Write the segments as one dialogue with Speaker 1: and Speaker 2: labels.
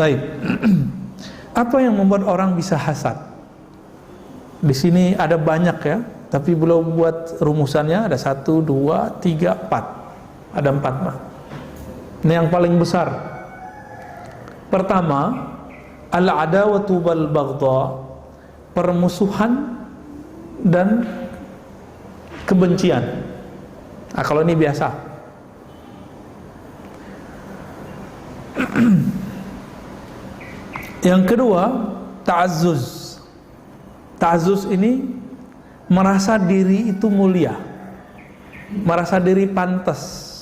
Speaker 1: Baik. Apa yang membuat orang bisa hasad? Di sini ada banyak ya, tapi belum buat rumusannya. Ada 1, 2, 3, 4. Ada 4 mah. Ini yang paling besar. Pertama, al-adawatu wal baghdha, permusuhan dan kebencian. Nah, kalau ini biasa. Yang kedua, ta'azzuz. Ta'azzuz ini merasa diri itu mulia, merasa diri pantas,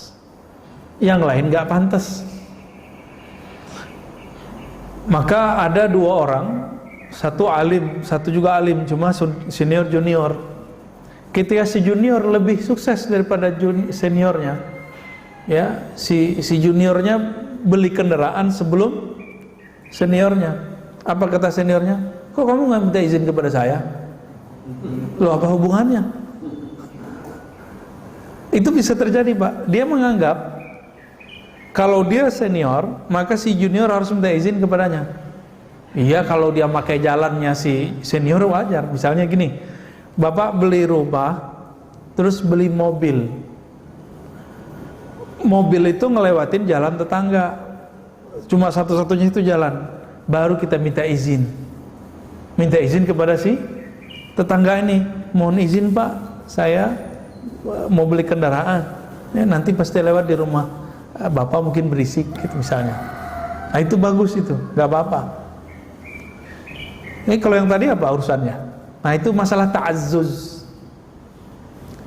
Speaker 1: yang lain gak pantas. Maka ada 2 orang, satu alim, satu juga alim, cuma senior junior. Ketika si junior lebih sukses daripada seniornya, ya, si juniornya beli kendaraan sebelum seniornya. Apa kata seniornya? Kok kamu nggak minta izin kepada saya? Loh, apa hubungannya? Itu bisa terjadi, Pak. Dia menganggap kalau dia senior, maka si junior harus minta izin kepadanya. Iya, kalau dia pakai jalannya si senior wajar. Misalnya gini, Bapak beli rumah, terus beli mobil. Mobil itu ngelewatin jalan tetangga, cuma satu-satunya itu jalan. Baru kita minta izin kepada si tetangga ini. Mohon izin Pak, saya mau beli kendaraan, ya, nanti pasti lewat di rumah Bapak, mungkin berisik gitu misalnya. Nah, itu bagus, itu nggak apa-apa. Ini kalau yang tadi apa urusannya? Nah, itu masalah ta'azzuz.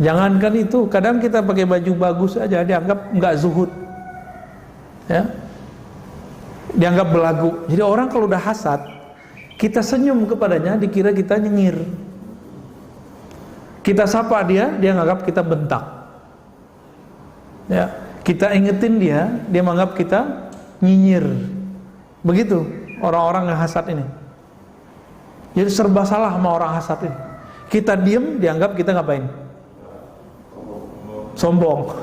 Speaker 1: Jangankan itu, kadang kita pakai baju bagus aja dianggap nggak zuhud, ya, dianggap belagu. Jadi orang kalau udah hasad, kita senyum kepadanya dikira kita nyengir. Kita sapa dia nganggap kita bentak, ya. Kita ingetin dia menganggap kita nyinyir. Begitu orang-orang yang hasad ini. Jadi serba salah sama orang hasad ini. Kita diem, dianggap kita ngapain? Sombong.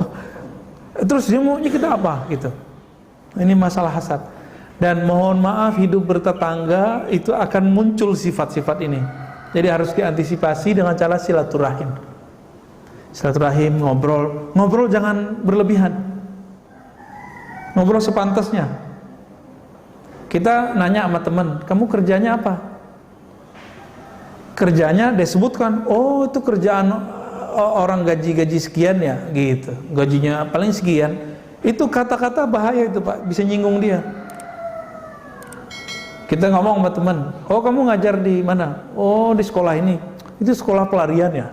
Speaker 1: Terus dia maunya kita apa gitu. Ini masalah hasad. Dan mohon maaf, hidup bertetangga itu akan muncul sifat-sifat ini. Jadi harus diantisipasi dengan cara silaturahim. Silaturahim, ngobrol jangan berlebihan. Ngobrol sepantasnya. Kita nanya sama teman, kamu kerjanya apa? Kerjanya disebutkan, oh itu kerjaan orang gaji sekian ya, gitu. Gajinya paling sekian. Itu kata-kata bahaya itu Pak, bisa nyinggung dia. Kita ngomong sama teman, oh kamu ngajar di mana? Oh di sekolah ini. Itu sekolah pelarian ya.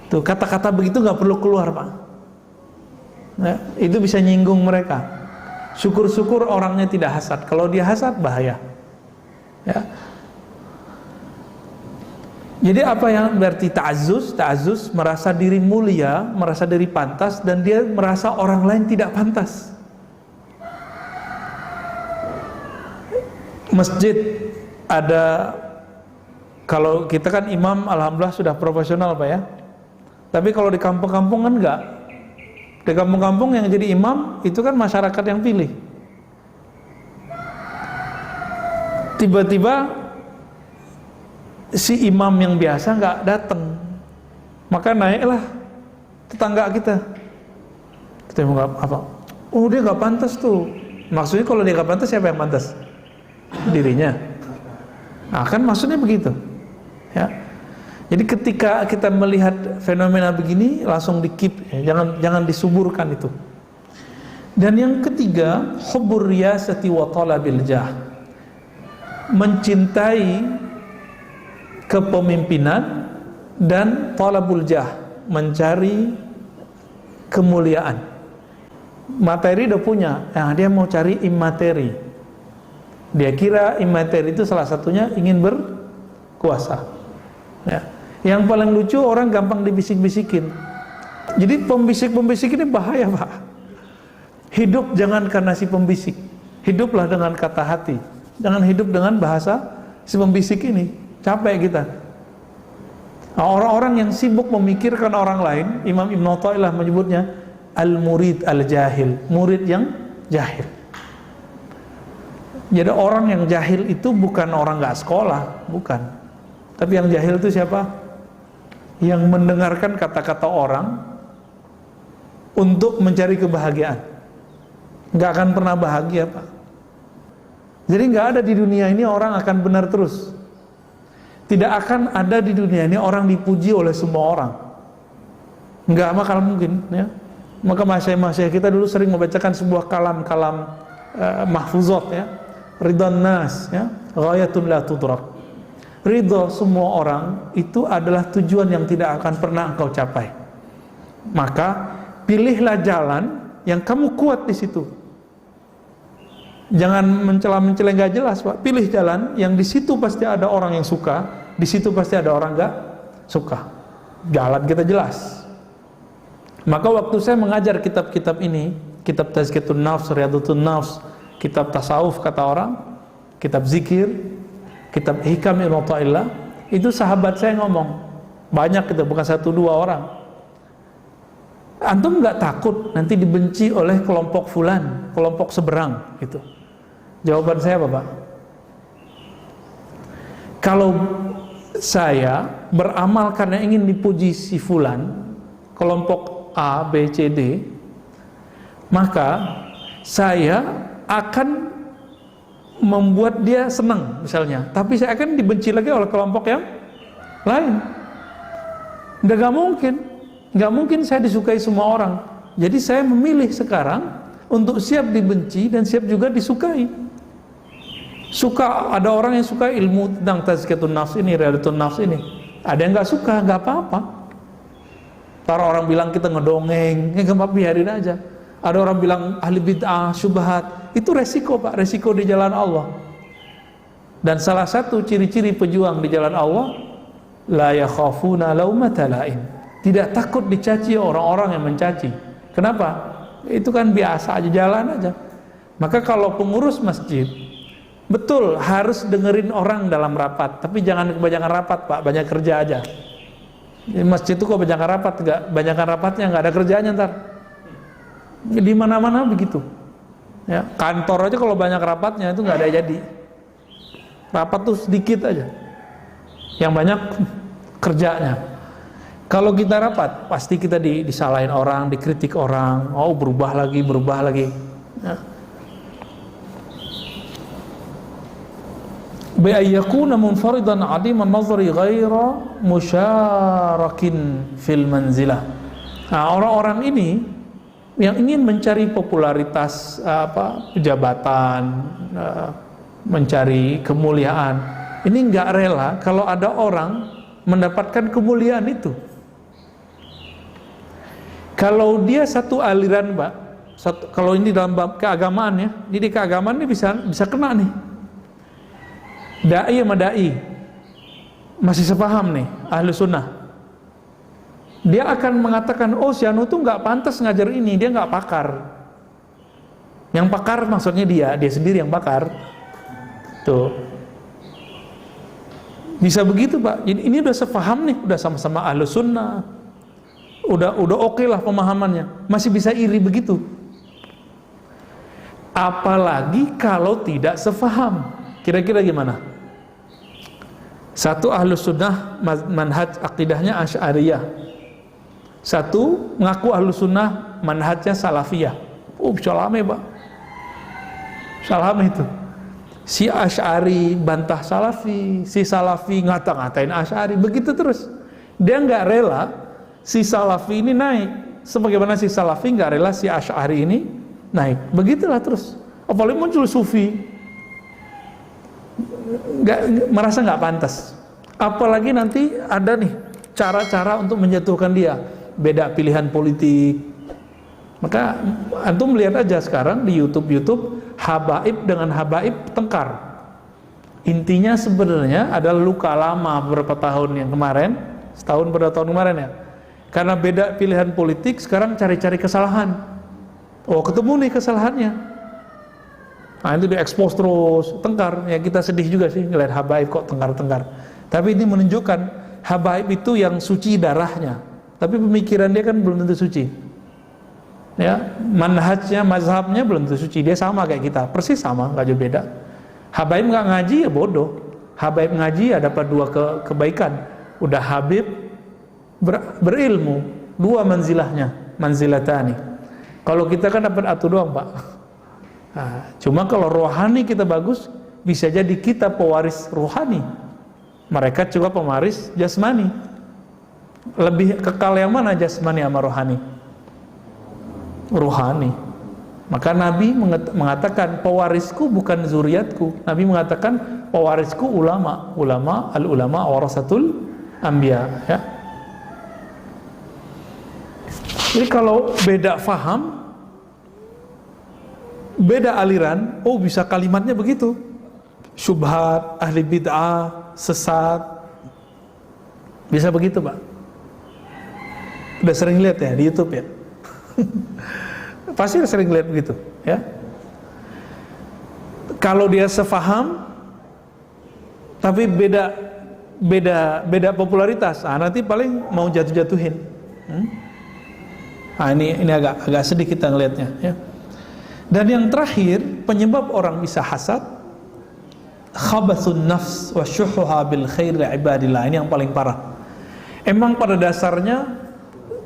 Speaker 1: Tuh kata-kata begitu nggak perlu keluar Pak. Nah, itu bisa nyinggung mereka. Syukur-syukur orangnya tidak hasad. Kalau dia hasad bahaya. Ya. Jadi apa yang berarti ta'azzuz? Ta'azzuz merasa diri mulia, merasa diri pantas, dan dia merasa orang lain tidak pantas. Masjid ada, kalau kita kan imam alhamdulillah sudah profesional Pak ya. Tapi kalau di kampung-kampung kan enggak. Di kampung-kampung yang jadi imam itu kan masyarakat yang pilih. Tiba-tiba si imam yang biasa nggak datang, maka naiklah tetangga kita. Kita mau apa? Oh dia nggak pantas tuh. Maksudnya kalau dia nggak pantas, siapa yang pantas? Dirinya. Nah kan maksudnya begitu. Ya. Jadi ketika kita melihat fenomena begini, langsung di-keep, ya. Jangan disuburkan itu. Dan yang ketiga, hubbur riyasati wa talabil jah. Mencintai kepemimpinan dan talabul jah, mencari kemuliaan. Materi udah punya, nah dia mau cari imateri. Dia kira imateri itu salah satunya ingin berkuasa. Ya. Yang paling lucu, orang gampang dibisik-bisikin. Jadi pembisik-pembisik ini bahaya Pak. Hidup jangan karena si pembisik, hiduplah dengan kata hati. Jangan hidup dengan bahasa si pembisik ini. Capek kita. Nah, orang-orang yang sibuk memikirkan orang lain, Imam Ibn Athaillah menyebutnya al-murid al-jahil, murid yang jahil. Jadi orang yang jahil itu bukan orang nggak sekolah, bukan. Tapi yang jahil itu siapa? Yang mendengarkan kata-kata orang untuk mencari kebahagiaan. Nggak akan pernah bahagia, Pak. Jadi nggak ada di dunia ini orang akan benar terus. Tidak akan ada di dunia ini orang dipuji oleh semua orang. Nggak bakal mungkin, ya. Maka masyaikh kita dulu sering membacakan sebuah kalam-kalam mahfuzat, ya. Ridwan nas, ya, ghayatun la tudrak. Ridho semua orang itu adalah tujuan yang tidak akan pernah engkau capai. Maka pilihlah jalan yang kamu kuat di situ. Jangan mencela-mencela nggak jelas, Pak. Pilih jalan yang di situ pasti ada orang yang suka, di situ pasti ada orang nggak suka. Jalan kita jelas. Maka waktu saya mengajar kitab-kitab ini, kitab Tazkiyatun Nafs, Riyadhutun Nafs, kitab tasawuf kata orang, kitab zikir, kitab hikam ilmu ta'illah, itu sahabat saya ngomong, banyak itu, bukan 1-2 orang. Antum nggak takut nanti dibenci oleh kelompok fulan, kelompok seberang gitu? Jawaban saya apa, Pak? Kalau saya beramal karena ingin dipuji si fulan, kelompok A, B, C, D, maka saya akan membuat dia senang misalnya, tapi saya akan dibenci lagi oleh kelompok yang lain. Nggak mungkin saya disukai semua orang. Jadi saya memilih sekarang untuk siap dibenci dan siap juga disukai. Suka, ada orang yang suka ilmu tentang Tazkiyatun Nafs ini, Riyadhutun Nafs ini. Ada yang nggak suka, nggak apa-apa. Para orang bilang kita ngedongeng, nggak apa-apa, biarin aja. Ada orang bilang ahli bid'ah, syubhat, itu resiko, Pak, resiko di jalan Allah. Dan salah satu ciri-ciri pejuang di jalan Allah, la yakhafuna laumata laim, tidak takut dicaci orang-orang yang mencaci. Kenapa? Itu kan biasa aja, jalan aja. Maka kalau pengurus masjid, betul harus dengerin orang dalam rapat, tapi jangan kebanyakan rapat, Pak, banyak kerja aja. Di masjid itu kok banyakan rapat, enggak, banyakan rapatnya nggak ada kerjanya ntar. Di mana-mana begitu. Ya, kantor aja kalau banyak rapatnya itu nggak ada jadi. Rapat tuh sedikit aja. Yang banyak kerjanya. Kalau kita rapat, pasti kita disalahin orang, dikritik orang, oh berubah lagi. Ya. Bi'ayyakuna munfaridan 'adiman nazari ghaira musyarakin fil manzilah. Nah, orang-orang ini yang ingin mencari popularitas, jabatan, mencari kemuliaan, ini nggak rela kalau ada orang mendapatkan kemuliaan itu. Kalau dia satu aliran, Pak, kalau ini dalam bab keagamaan ya, di keagamaan ini bisa kena nih. Dai sama dai masih sepaham nih, ahlu sunnah. Dia akan mengatakan, oh si anu tuh nggak pantas ngajar ini, dia nggak pakar. Yang pakar maksudnya dia sendiri yang pakar. Tuh. Bisa begitu, Pak. Jadi ini udah sepaham nih, udah sama-sama ahlu sunnah. Udah oke lah pemahamannya. Masih bisa iri begitu. Apalagi kalau tidak sepaham. Kira-kira gimana? Satu ahlu sunnah manhaj akidahnya Asy'ariyah. Satu mengaku ahlu sunnah manhajnya salafiyah. Oh bisa lama, Pak. Salam itu. Si Asy'ari bantah salafi, si salafi ngata-ngatain Asy'ari, begitu terus. Dia nggak rela si salafi ini naik, sebagaimana si salafi nggak rela si Asy'ari ini naik. Begitulah terus. Apalagi muncul sufi, merasa nggak pantas. Apalagi nanti ada nih cara-cara untuk menjatuhkan dia. Beda pilihan politik. Maka antum lihat aja sekarang di YouTube habaib dengan habaib tengkar. Intinya sebenarnya adalah luka lama beberapa tahun yang kemarin, setahun beberapa tahun kemarin ya. Karena beda pilihan politik, sekarang cari-cari kesalahan. Oh ketemu nih kesalahannya. Nah itu diekspos terus, tengkar. Ya kita sedih juga sih ngeliat habaib kok tengkar-tengkar. Tapi ini menunjukkan habaib itu yang suci darahnya. Tapi pemikiran dia kan belum tentu suci. Ya, manhajnya, mazhabnya belum tentu suci. Dia sama kayak kita, persis sama, nggak jauh beda. Habaib nggak ngaji ya bodoh. Habaib ngaji ya dapat dua kebaikan. Udah Habib berilmu, dua manzilahnya, manzilatani. Kalau kita kan dapat satu doang, Pak. Nah, cuma kalau rohani kita bagus, bisa jadi kita pewaris rohani. Mereka juga pewaris jasmani. Lebih kekal yang mana jasmani sama rohani? Rohani. Maka Nabi mengatakan pewarisku bukan zuriatku. Nabi mengatakan pewarisku ulama. Al-ulama warasatul anbiya, ya. Jadi kalau beda faham, beda aliran, oh bisa kalimatnya begitu. Syubhat, ahli bid'ah, sesat. Bisa begitu, Pak. Udah sering lihat ya di YouTube ya. Pasti sering lihat begitu, ya. Kalau dia sefaham tapi beda popularitas, nanti paling mau jatuh-jatuhin. Ini agak sedih kita ngelihatnya, ya. Dan yang terakhir, penyebab orang bisa hasad, khabathun nafs wa syuhuha bil khairi ibadillah. Ini yang paling parah. Emang pada dasarnya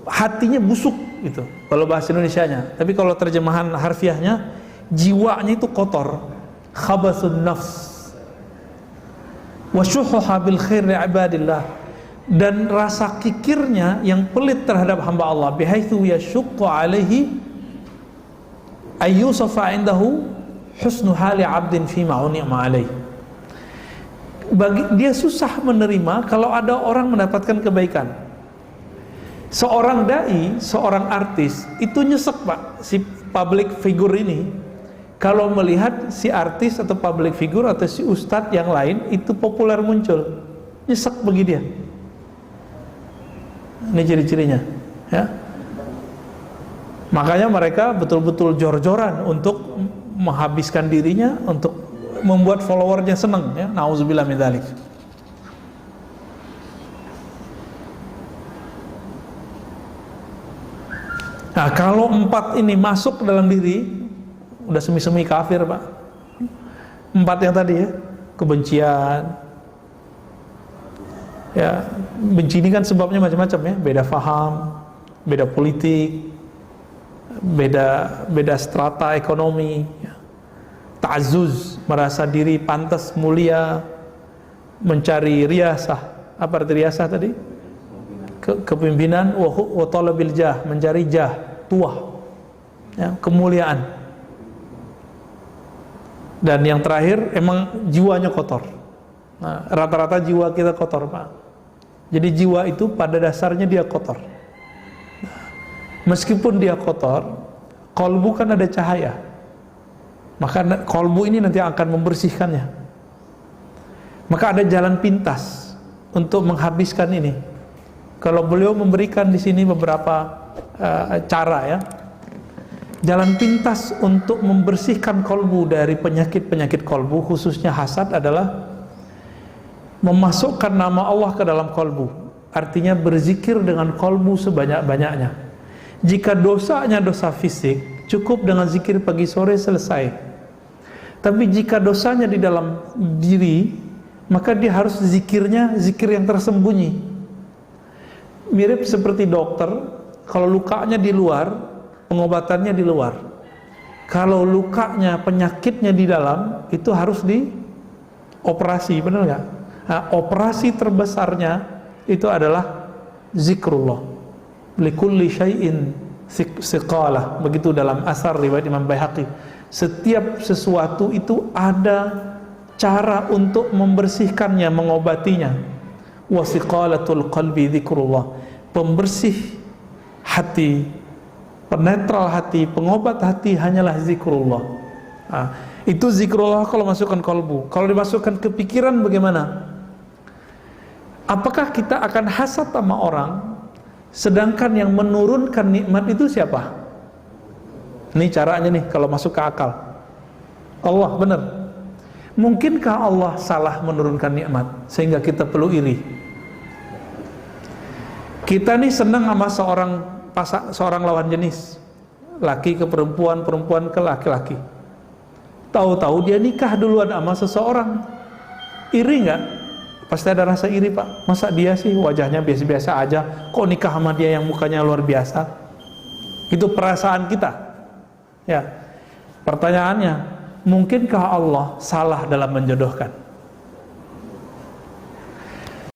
Speaker 1: hatinya busuk gitu, kalau bahasa Indonesianya. Tapi kalau terjemahan harfiahnya, jiwanya itu kotor. Khabathun nafs wa syuhuha bil khairi ibadillah. Dan rasa kikirnya yang pelit terhadap hamba Allah, bihaitsu yashuqqu alaihi ayyusafa indahu husnu hali 'abdin fi ma'unima alaihi. Dia susah menerima kalau ada orang mendapatkan kebaikan. Seorang dai, seorang artis itu nyesek, Pak, si public figure ini kalau melihat si artis atau public figure atau si ustadz yang lain itu populer muncul, nyesek bagi dia. Ini ciri-cirinya, ya. Makanya mereka betul-betul jor-joran untuk menghabiskan dirinya untuk membuat followernya senang, ya. Nauzubillah min dzalik. Nah, kalau empat ini masuk ke dalam diri, udah semi-semi kafir, Pak. Empat yang tadi, ya, kebencian. Ya, benci ini kan sebabnya macam-macam, ya. Beda faham, beda politik, beda strata ekonomi, ya. Ta'azzuz, merasa diri pantas, mulia, mencari riyasah. Apa arti riyasah tadi? Kepimpinan, wa talabil jah, mencari jah, tuah, ya, kemuliaan. Dan yang terakhir, emang jiwanya kotor. Nah, rata-rata jiwa kita kotor, Pak. Jadi jiwa itu pada dasarnya dia kotor. Meskipun dia kotor, kolbu kan ada cahaya. Maka kolbu ini nanti akan membersihkannya. Maka ada jalan pintas untuk menghabiskan ini. Kalau beliau memberikan di sini beberapa cara, ya. Jalan pintas untuk membersihkan kolbu dari penyakit-penyakit kolbu, khususnya hasad, adalah memasukkan nama Allah ke dalam kolbu. Artinya berzikir dengan kolbu sebanyak-banyaknya. Jika dosanya dosa fisik, cukup dengan zikir pagi sore selesai. Tapi jika dosanya di dalam diri, maka dia harus zikirnya zikir yang tersembunyi. Mirip seperti dokter, kalau lukanya di luar, pengobatannya di luar. Kalau lukanya, penyakitnya di dalam, itu harus dioperasi, benar nggak? Nah, operasi terbesarnya itu adalah zikrullah. Likulli syai'in siqalah. Begitu dalam asar riwayat Imam Baihaqi. Setiap sesuatu itu ada cara untuk membersihkannya, mengobatinya. Wasiqalatul qalbi zikrullah. Pembersih hati, penetral hati, pengobat hati hanyalah zikrullah. Nah, itu zikrullah kalau masukkan kolbu. Kalau dimasukkan ke pikiran bagaimana? Apakah kita akan hasad sama orang, sedangkan yang menurunkan nikmat itu siapa? Ini caranya nih kalau masuk ke akal. Allah, benar. Mungkinkah Allah salah menurunkan nikmat sehingga kita perlu iri? Kita nih senang sama seorang lawan jenis, laki ke perempuan, perempuan ke laki-laki. tahu-tahu dia nikah duluan sama seseorang. Iri nggak? Pasti ada rasa iri, Pak. Masa dia sih wajahnya biasa-biasa aja, kok nikah sama dia yang mukanya luar biasa? Itu perasaan kita. Ya. Pertanyaannya, mungkinkah Allah salah dalam menjodohkan?